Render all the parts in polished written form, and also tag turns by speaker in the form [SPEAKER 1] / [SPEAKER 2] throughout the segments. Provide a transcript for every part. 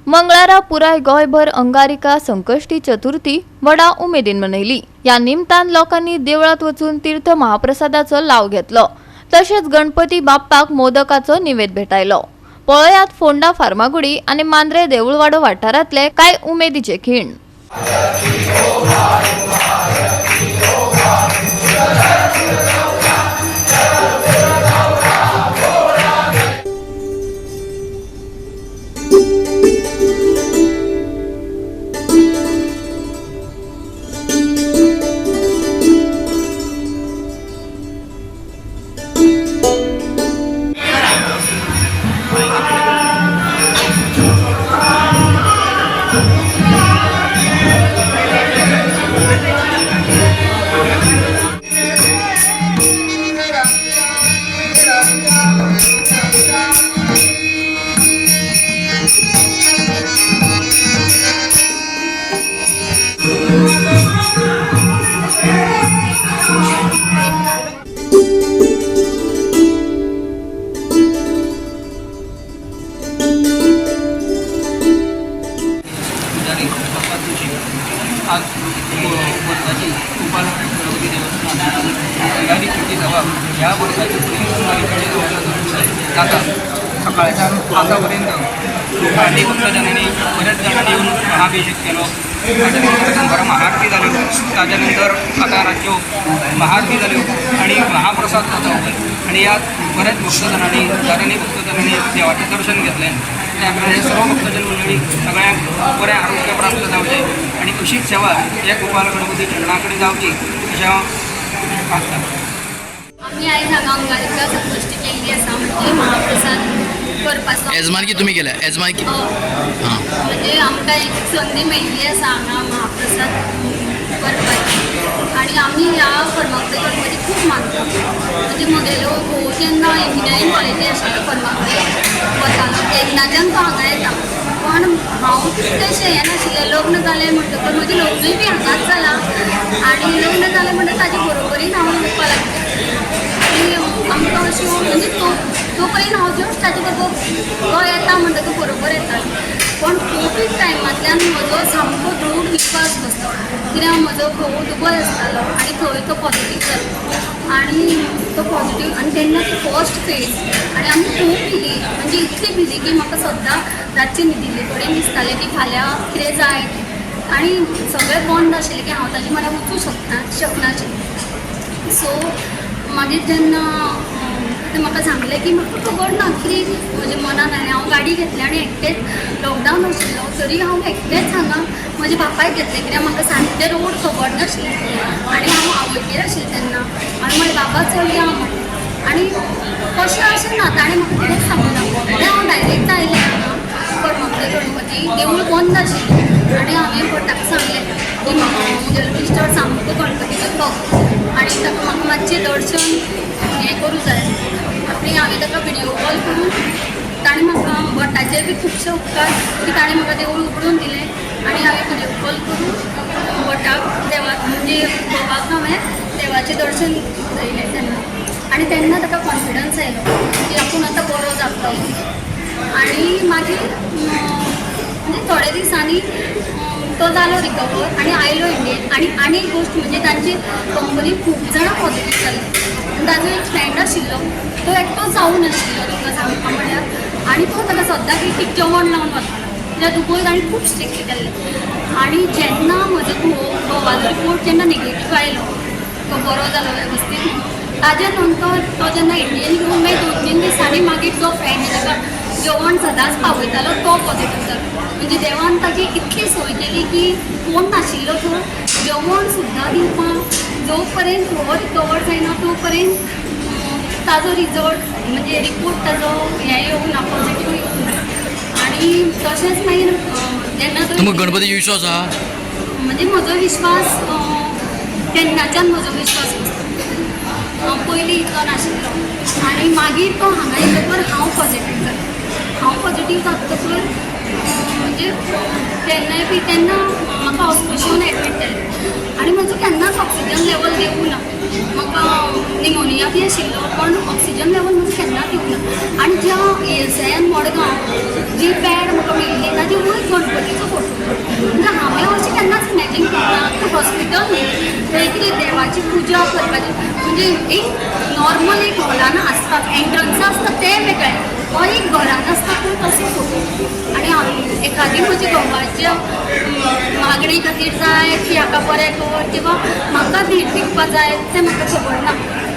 [SPEAKER 1] मंगळारा पुराय गोंयभर अंगारिका संकष्टी चतुर्थी व्हडा उमेदीन मनयली। या निमतान लोकांनी देवळात वचून तीर्थ महाप्रसादाचो लाव घेतलो। तशेंच गणपती बाप्पाक मोदकाचो निवेद भेटायलो। पळयात फोंडा फार्मागुडी आनी मांद्रे देऊळवाडो वाठारांतले कांय उमेदीचे खीण।
[SPEAKER 2] आज वर्षाची तयारी केली जावा ह्या वर्षाची आता सकाळच्या आतापर्यंत अनेक भक्तजनांनी बऱ्याच जणांनी येऊन महाभिषेक केलो। त्याच्यानंतर महाआरती झाली, त्याच्यानंतर आता राज्य महाआरती झाली आणि महाप्रसाद जातो आणि यात बऱ्याच भक्तजनांनी देवाचे दर्शन घेतले। त्यामुळे सर्व भक्तजन मंडळी सगळ्यांक बरें आरोग्य प्राप्त जावचे आणि अशीच सेवा या गोपाल गणपती चरणाकडे जावची अशा आसता।
[SPEAKER 3] आम्ही आयज हांगा अंगारिका संकष्टी केल्ली आसा, म्हणजे महाप्रसाद करपाचो।
[SPEAKER 4] येजमान की तुम्ही केल्या येजमान की
[SPEAKER 3] म्हणजे आमकां एक संदी मेळिल्ली आसा हांगा महाप्रसाद करपाची आणि आमी ह्या फर्मागुडी गणपती खूब मानता। म्हणजे म्हगेलो घोव जेन्ना इंजिनियरींग कॉलेजी आशिल्लो फर्मागुडी वतालो तेन्नाच्यान तो हांगा येता, पण हांव तशें हें नाशिल्लें। लग्न जालें म्हणटकच म्हजें लग्नूय बी हांगाच जालां आणि लग्न जालें म्हणटकच ताचे बरोबरीन हांव येवपाक लागलें आणि आमकां अशें म्हणजे तो पयलीं हांव जस्ट ताचे बरोबर तो येता म्हणटकच बरोबर येता, पण कोवीड टायमांतल्यान म्हजो सामको दृढ विश्वास बसलो, कित्याक म्हजो घोव दुबय आसतालो आणि थंय तो पॉझिटीव जालो आणि तो पॉझिटीव आणि तेन्ना ती फर्स्ट फेज आणि आमी खूब भिली, म्हणजे इतली भिली की म्हाका सद्दां रातची न्हिदिल्ले कडेन दिसतालें की फाल्यां कितें जाय आणि सगळें बंद आशिल्लें की हांव ताजे म्हळ्यार वचूं शकनाशिल्लें। सो मागीर जेन्ना ते म्हाका सांगलें की म्हाका खबर ना कितें म्हज्या मनान आनी हांव गाडी घेतली आणि एकटेच लॉकडावन आशिल्लो तरी हांव एकटेच हांगा म्हज्या बापायक घेतलें, कित्याक म्हाका सारकें रोड खबर नाशिल्ले आणि हांव आवयगेर आशिल्लें तेन्ना आनी म्हळें बाबा चल या म्हणून आणि कशें अशें ना ताणें म्हाका कितेंच सांगूना तें हांव डायरेक्ट आयलें हांगा फर्मागुडी गणपती देवूळ बंद आशिल्लें आणि हांवें भटाक सांगलें की म्हजो इश्टर सामको गणपतीचो भक्त आणि ताका म्हाका मातशें दर्शन हें करूं जाय आनी हांवें ताका व्हिडियो कॉल करून ताणें म्हाका भटाचेर बी खुबशे उपकार की ताणें म्हाका देवूळ उगडून दिलें आणि हांवें व्हिडियो कॉल करून भटाक देवाक म्हणजे घोवाक हांवें देवाचें दर्शन दिलें तेन्ना आणि तेन्ना ताका कॉन्फिडन्स आयलो की आपूण आतां बरो जातलो आणि मागीर म्हणजे थोड्या दिसांनी तो जालो रिकवर आणि आयलो इंडियेन आणि एक गोश्ट म्हणजे तांची कंपनी खूब जाणां पॉझिटीव जाली। ताजो एक फ्रेंड आशिल्लो तो एकटो जावून आशिल्लो ताका सांगपा म्हळ्यार आणि तो ताका सद्दां एक जेवण लावन वतालो, कित्याक दुबय ताणें खूब स्ट्रिक्ट केल्लें आणि जेन्ना म्हजो घोवाचो रिपोर्ट जेन्ना नेगेटीव आयलो तो बरो जालो वेवस्थीत ताज्या नंतर तो जेन्ना इंडियेन घेवन मागीर 2-3 दिसांनी मागीर जो फ्रेंड ताका जेवण सदांच पावयतालो तो पॉझिटीव जालो। म्हणजे देवान ताची इतली सोय केली की कोण नाशिल्लो तो जेवण सुद्दां दिवपाक जो पर्यंत हो रिकवर जायना तो पर्यंत ताजो रिजल्ट म्हणजे रिपोर्ट ताजो हें येवंक ना, पॉझिटीव येवंक ना आणि तशेंच मागीर जेन्ना
[SPEAKER 4] तुमकां गणपती विश्वास आहा?
[SPEAKER 3] म्हणजे म्हजो विश्वास तेन्नाच्यान म्हजो विश्वास बसता, पयलीं इतलो नाशिल्लो आणि मागीर तो हांगा येतकर हांव पॉझिटीव जालें। हांव पॉझिटीव जातकच म्हणजे तेन्ना म्हाका हॉस्पिटलान एडमीट केलें आणि म्हजो केन्नाच ऑक्सिजन लेवल देवूं ना, म्हाका निमोनिया बी आशिल्लो पण ऑक्सिजन लेवल म्हजो केन्नाच देवूं ना आणि ज्या ESIN मडगांव जी पॅड म्हाका मेळिल्ली ताजी वयर म्हणजे एक नॉर्मल एक हॉलान असतात एंट्रन्स असतात ते वेगळे हो एक घरान असता पूण तसोच होतो आणि एखादी म्हजी घोवाच्या मागणी खातीर जाय की हाका बरें कर किंवा म्हाका भेट दिवपा जाय तें म्हाका खबर ना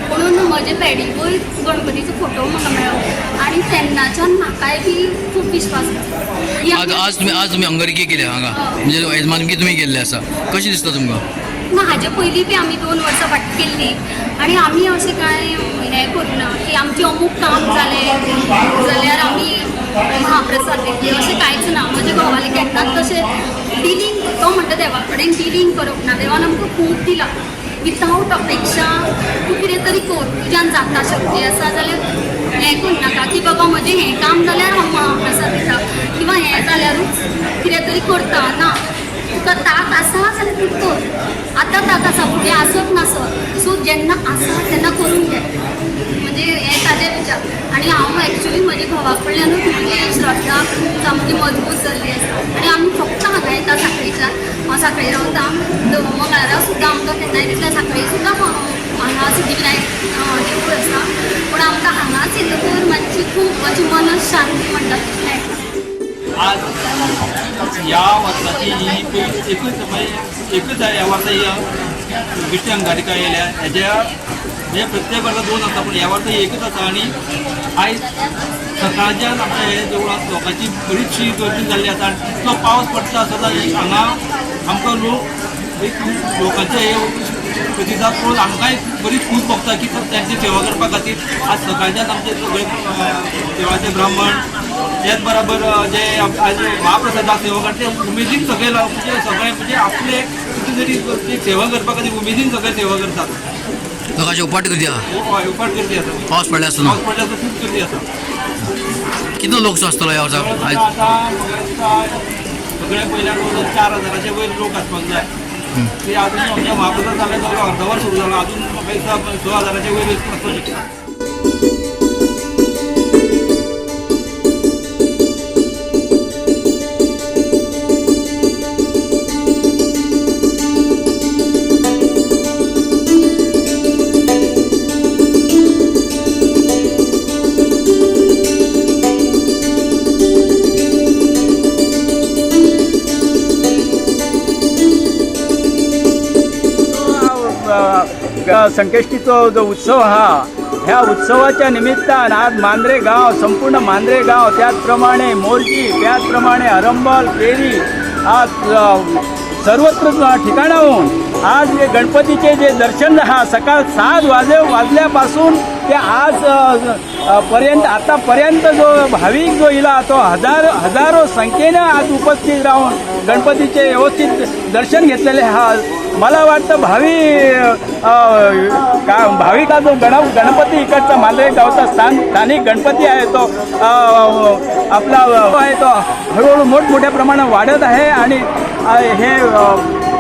[SPEAKER 3] म्हणून म्हजे पॅडीकूय गणपतीचो फोटो म्हाका मेळ्ळो आनी तेन्नाच्यान म्हाकाय बी खूब विश्वास बसलो.
[SPEAKER 4] आज तुम्ही अंगारकी केल्या हांगा म्हणजे यजमानकी तुम्ही केल्ले आसा कशी दिसता तुमकां?
[SPEAKER 3] ना हाजे पयलीं बी आमी 2 वर्सां फाटीं केल्ली आनी आमी अशें कांय हें करुना की आमचें अमूक काम जालें जाल्यार आमी महाप्रसाद दितली अशें कांयच ना. म्हजे घोवाले केन्नाच तशें डिलींग तो म्हणटा देवा कडेन डिलींग करप ना. देवान आमकां खूब दिलां विथावट अपेक्षा तूं कितें तरी कर तुज्यान जाता शक्ती आसा जाल्यार हें करनाका की बाबा म्हजें हें काम जाल्यार हांव महाप्रसाद दिता किंवा हें जाल्यारूच कितें तरी करता ना. तुका ताक आसा जाल्यार तूं कर आतां ताक आसा फुडें आसत नासत सो जेन्ना आसा तेन्ना करून घे म्हणजे हें ताजें विचार आनी हांव एक्चुली म्हजे घोवा कडल्यानूच म्हजी श्रद्धा सामकी मजबूत जाल्ली आसा आनी आमी फक्त हांगा येता सांखळेच्यान हांव सांखळे रावता मंगळारा सुद्दां आमकां केन्नाय दिसल्यार सांखळे सुद्दां हांगा सिद्धिविनायक देवूळ आसा पूण आमकां हांगाच येतकूर मातशी खूब म्हजी मन शांती म्हणटा तशें मेळटा.
[SPEAKER 5] आज या वर्साची ही एकच या वर्सा ही विष्णू अंगारिका येयल्या हेज्या म्हणजे प्रत्येक वर्सा 2 आसता पूण ह्या वर्सा एकच आसा आनी आयज सकाळच्यान आमच्या हे देवळांत लोकांची बरीचशी गर्दी जाल्ली आसा आनी तो पावस पडटा सदां हांगा आमकां लोकांचे हे प्रतिसाद पळोवन आमकांय बरी खूश भोगता की त्यांची सेवा करपा खातीर आज सकाळच्यान आमचे सगळे देवाचे ब्राह्मण त्याच बरोबर जे आज महाप्रसादाक सेवा करता ते उमेदीन सगळे म्हणजे आपले कितें तरी सेवा करपा खातीर उमेदीन सगळे सेवा करतात.
[SPEAKER 4] लोकांची उपाट गर्दी आहा
[SPEAKER 5] उपाट गर्दी आसा
[SPEAKER 4] पावस पडल्या आसतना
[SPEAKER 5] पावस पडल्यार खूब गर्दी आसा.
[SPEAKER 4] कितलो लोक आसतलो ह्या वर्साक आयज?
[SPEAKER 5] आता सगळे पयल्यार 4,000चे वयर लोक आसपाक जाय ते अजून आमच्या महाप्रसाद जाले जाल्यार अर्दवर सुरू जाला अजून म्हाका दिसता 6,000चे वयर आसपाक शकता.
[SPEAKER 6] संकष्टीचो जो उत्सव हा ह्या उत्सवाच्या निमित्तान आज मांद्रे गांव संपूर्ण मांद्रे गांव त्याचप्रमाणे मोर्जी त्याचप्रमाणे हरंबल केरी आज सर्वत्र ठिकाणाहून आज हे गणपतीचे जे दर्शन हा सकाळ 7 वाजल्यापासून ते आज पर्यंत आतापर्यंत जो भाविक जो इला तो हजारो संख्येनं आज उपस्थित राहून गणपतीचे व्यवस्थित दर्शन घेतलेले हा. मला वाटतं भाविका जो गणपती इकडचा मांद्रे गावचा स्थानिक गणपती आहे तो आपला आहे तो हळूहळू मोठमोठ्या प्रमाणात वाढत आहे आणि हे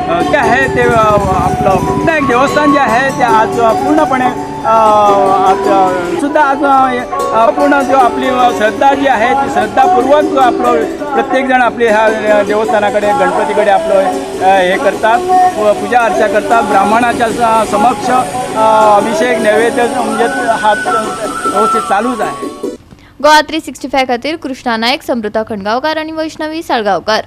[SPEAKER 6] काय आहे ते आपलं विनायक देवस्थान जे आहे ते आज पूर्णपणे सुद्धा आज पूर्ण जो आपली श्रद्धा जी आहे ती श्रद्धापूर्वक जो आपलं प्रत्येकजण आपली ह्या देवस्थानाकडे गणपतीकडे आपलं हे करतात पूजा अर्चा करतात. ब्राह्मणाच्या समक्ष अभिषेक नैवेद्य म्हणजे हा व्यवस्थित चालूच आहे.
[SPEAKER 1] गोवा 365 खातीर कृष्णा नायक, समृता खंडगावकार आणि वैष्णवी साळगावकर.